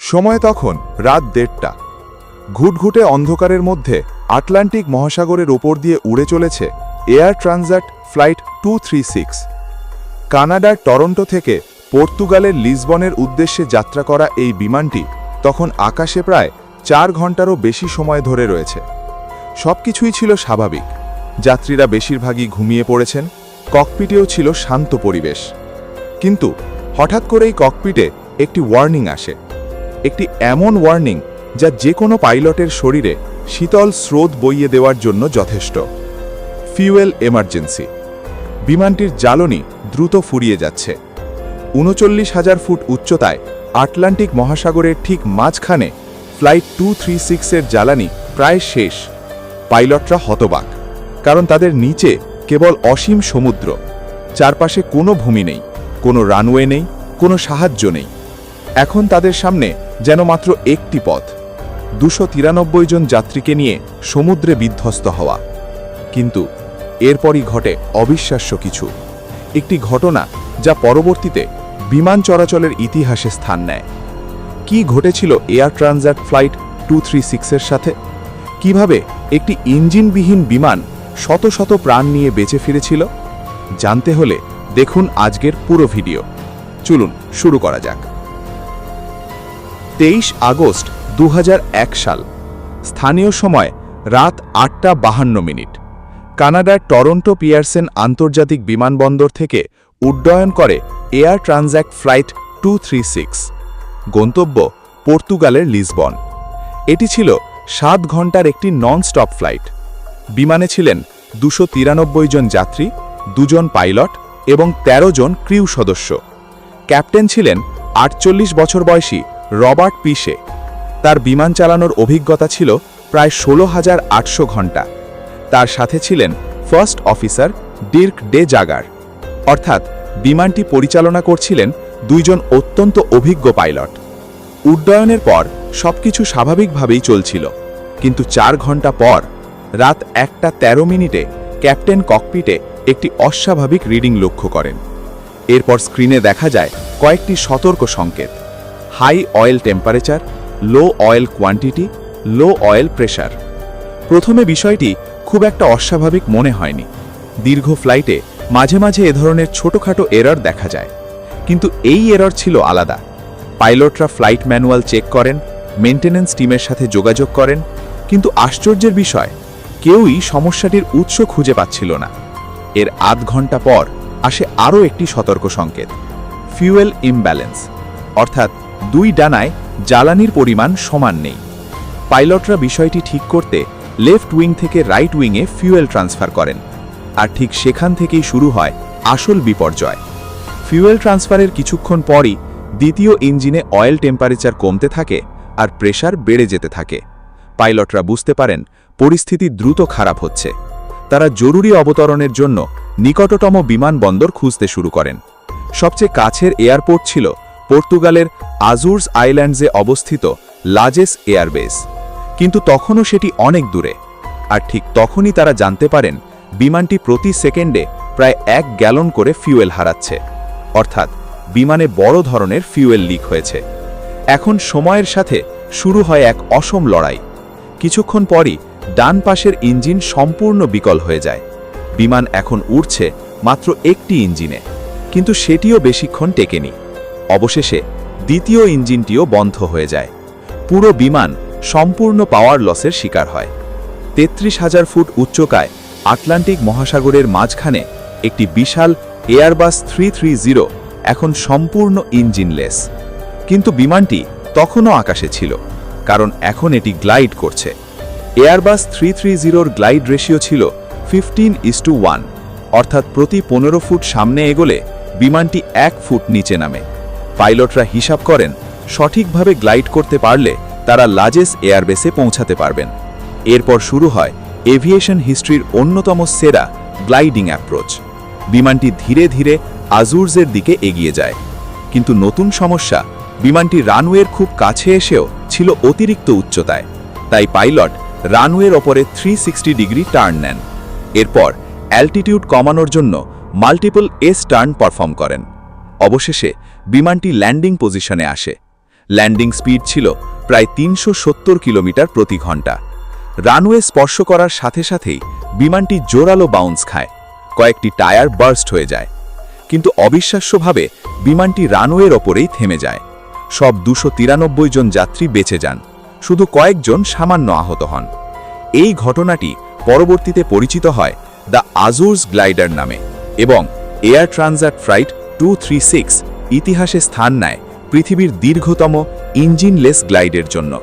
সময় তখন রাত 1:30। ঘুটঘুটে অন্ধকারের মধ্যে আটলান্টিক মহাসাগরের ওপর দিয়ে উড়ে চলেছে এয়ার ট্রানজাট ফ্লাইট 236। কানাডার টরন্টো থেকে পর্তুগালের লিসবনের উদ্দেশ্যে যাত্রা করা এই বিমানটি তখন আকাশে প্রায় 4 ঘন্টারও বেশি সময় ধরে রয়েছে। সবকিছুই ছিল স্বাভাবিক, যাত্রীরা বেশিরভাগই ঘুমিয়ে পড়েছেন, ককপিটেও ছিল শান্ত পরিবেশ। কিন্তু হঠাৎ করেই ককপিটে একটি ওয়ার্নিং আসে, একটি এমন ওয়ার্নিং যা যে কোনো পাইলটের শরীরে শীতল স্রোত বইয়ে দেওয়ার জন্য যথেষ্ট। Fuel emergency. বিমানটির জ্বালানি দ্রুত ফুরিয়ে যাচ্ছে। ৩৯,০০০ ফুট উচ্চতায় আটলান্টিক মহাসাগরের ঠিক মাঝখানে ফ্লাইট 236-এর জ্বালানি প্রায় শেষ। পাইলটরা হতবাক, কারণ তাদের নিচে কেবল অসীম সমুদ্র, চারপাশে কোনো ভূমি নেই, কোনো রানওয়ে নেই, কোনো সাহায্য নেই। এখন তাদের সামনে যেন মাত্র একটি পথ, 293 জন যাত্রীকে নিয়ে সমুদ্রে বিধ্বস্ত হওয়া। কিন্তু এরপরই ঘটে অবিশ্বাস্য কিছু, একটি ঘটনা যা পরবর্তীতে বিমান চলাচলের ইতিহাসে স্থান নেয়। কি ঘটেছিল এয়ার ট্রানজাট ফ্লাইট 236-এর সাথে? কিভাবে একটি ইঞ্জিনবিহীন বিমান শত শত প্রাণ নিয়ে বেঁচে ফিরেছিল? জানতে হলে দেখুন আজকের পুরো ভিডিও। চলুন শুরু করা যাক। 23 আগস্ট 2001 সাল, স্থানীয় সময় রাত 8:52। কানাডার টরন্টো পিয়ারসেন আন্তর্জাতিক বিমানবন্দর থেকে উড্ডয়ন করে এয়ার ট্রানজাট ফ্লাইট 236। গন্তব্য পর্তুগালের লিসবন। এটি ছিল 7 ঘন্টার একটি নন স্টপ ফ্লাইট। বিমানে ছিলেন 293 জন যাত্রী, 2 জন পাইলট এবং 13 জন ক্রিউ সদস্য। ক্যাপ্টেন ছিলেন 48 বছর বয়সী রবার্ট পিশে। তার বিমান চালানোর অভিজ্ঞতা ছিল প্রায় 16,800 ঘন্টা। তার সাথে ছিলেন ফার্স্ট অফিসার ডির্ক ডে জাগার। অর্থাৎ বিমানটি পরিচালনা করছিলেন 2 জন অত্যন্ত অভিজ্ঞ পাইলট। উড্ডয়নের পর সবকিছু স্বাভাবিকভাবেই চলছিল, কিন্তু 4 ঘন্টা পর রাত 1:13 ক্যাপ্টেন ককপিটে একটি অস্বাভাবিক রিডিং লক্ষ্য করেন। এরপর স্ক্রিনে দেখা যায় কয়েকটি সতর্ক সংকেত: high oil temperature, low oil quantity, low oil pressure. প্রথমে বিষয়টি খুব একটা অস্বাভাবিক মনে হয়নি। দীর্ঘ ফ্লাইটে মাঝে মাঝে এ ধরনের ছোটখাটো এরর দেখা যায়, কিন্তু এই এরর ছিল আলাদা। পাইলটরা ফ্লাইট ম্যানুয়াল চেক করেন, মেইনটেনেন্স টিমের সাথে যোগাযোগ করেন, কিন্তু আশ্চর্যের বিষয়, কেউই সমস্যাটির উৎস খুঁজে পাচ্ছিল না। এর আধ ঘন্টা পর আসে আরও একটি সতর্ক সংকেত: ফিউয়েল ইমব্যালেন্স, অর্থাৎ 2 ডানায় জ্বালানির পরিমাণ সমান নেই। পাইলটরা বিষয়টি ঠিক করতে লেফট উইং থেকে রাইট উইংয়ে ফিউয়েল ট্রান্সফার করেন, আর ঠিক সেখান থেকেই শুরু হয় আসল বিপর্যয়। ফিউয়েল ট্রান্সফারের কিছুক্ষণ পরই দ্বিতীয় ইঞ্জিনে অয়েল টেম্পারেচার কমতে থাকে আর প্রেশার বেড়ে যেতে থাকে। পাইলটরা বুঝতে পারেন পরিস্থিতি দ্রুত খারাপ হচ্ছে। তারা জরুরি অবতরণের জন্য নিকটতম বিমানবন্দর খুঁজতে শুরু করেন। সবচেয়ে কাছের এয়ারপোর্ট ছিল পর্তুগালের আজুরস আইল্যান্ডসে অবস্থিত লাজেস এয়ারবেস, কিন্তু তখনও সেটি অনেক দূরে। আর ঠিক তখনই তারা জানতে পারেন বিমানটি প্রতি সেকেন্ডে প্রায় 1 গ্যালন করে ফিউয়েল হারাচ্ছে, অর্থাৎ বিমানে বড় ধরনের ফিউয়েল লিক হয়েছে। এখন সময়ের সাথে শুরু হয় এক অসম লড়াই। কিছুক্ষণ পরই ডান পাশের ইঞ্জিন সম্পূর্ণ বিকল হয়ে যায়। বিমান এখন উড়ছে মাত্র একটি ইঞ্জিনে, কিন্তু সেটিও বেশিক্ষণ টেকেনি। অবশেষে দ্বিতীয় ইঞ্জিনটিও বন্ধ হয়ে যায়। পুরো বিমান সম্পূর্ণ পাওয়ার লসের শিকার হয়। 33,000 ফুট উচ্চতায় আটলান্টিক মহাসাগরের মাঝখানে একটি বিশাল এয়ারবাস 330 এখন সম্পূর্ণ ইঞ্জিনলেস। কিন্তু বিমানটি তখনও আকাশে ছিল, কারণ এখন এটি গ্লাইড করছে। এয়ারবাস 330-র গ্লাইড রেশিও ছিল 15:1, অর্থাৎ প্রতি 15 ফুট সামনে এগোলে বিমানটি 1 ফুট নিচে নামে। পাইলটরা হিসাব করেন সঠিকভাবে গ্লাইড করতে পারলে তারা লাজেস এয়ারবেসে পৌঁছাতে পারবেন। এরপর শুরু হয় এভিয়েশন হিস্ট্রির অন্যতম সেরা গ্লাইডিং অ্যাপ্রোচ। বিমানটি ধীরে ধীরে আজুরসের দিকে এগিয়ে যায়। কিন্তু নতুন সমস্যা, বিমানটি রানওয়ের খুব কাছে এসেও ছিল অতিরিক্ত উচ্চতায়। তাই পাইলট রানওয়ের ওপরে 360 ডিগ্রি টার্ন নেন। এরপর অ্যালটিটিউড কমানোর জন্য মাল্টিপল এস টার্ন পারফর্ম করেন। অবশেষে বিমানটি ল্যান্ডিং পজিশনে আসে। ল্যান্ডিং স্পিড ছিল প্রায় 370 কিলোমিটার প্রতি ঘন্টা। রানওয়ে স্পর্শ করার সাথে সাথেই বিমানটি জোরালো বাউন্স খায়, কয়েকটি টায়ার বার্স্ট হয়ে যায়। কিন্তু অবিশ্বাস্যভাবে বিমানটি রানওয়ের ওপরেই থেমে যায়। সব 293 জন যাত্রী বেঁচে যান, শুধু কয়েকজন সামান্য আহত হন। এই ঘটনাটি পরবর্তীতে পরিচিত হয় দ্য আজুরস গ্লাইডার নামে এবং এয়ার ট্রানজিট ফ্লাইট 236 ইতিহাসে স্থান নেয় পৃথিবীর দীর্ঘতম ইঞ্জিনলেস গ্লাইডের জন্য।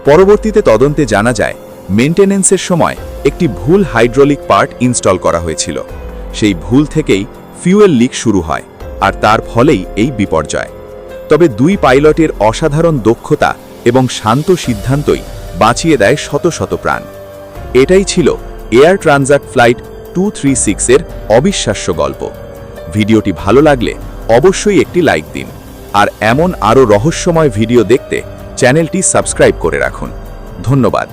পরবর্তীতে তদন্তে জানা যায় মেইনটেনেন্সের সময় একটি ভুল হাইড্রোলিক পার্ট ইনস্টল করা হয়েছিল। সেই ভুল থেকেই ফিউয়েল লিক শুরু হয়, আর তার ফলেই এই বিপর্যয়। তবে দুই পাইলটের অসাধারণ দক্ষতা এবং শান্ত সিদ্ধান্তই বাঁচিয়ে দেয় শত শত প্রাণ। এটাই ছিল এয়ার ট্রানজিট ফ্লাইট 236 এর অবিশ্বাস্য গল্প। ভিডিওটি ভালো লাগলে অবশ্যই একটি লাইক দিন, আর এমন আরও রহস্যময় ভিডিও দেখতে চ্যানেলটি সাবস্ক্রাইব করে রাখুন। ধন্যবাদ।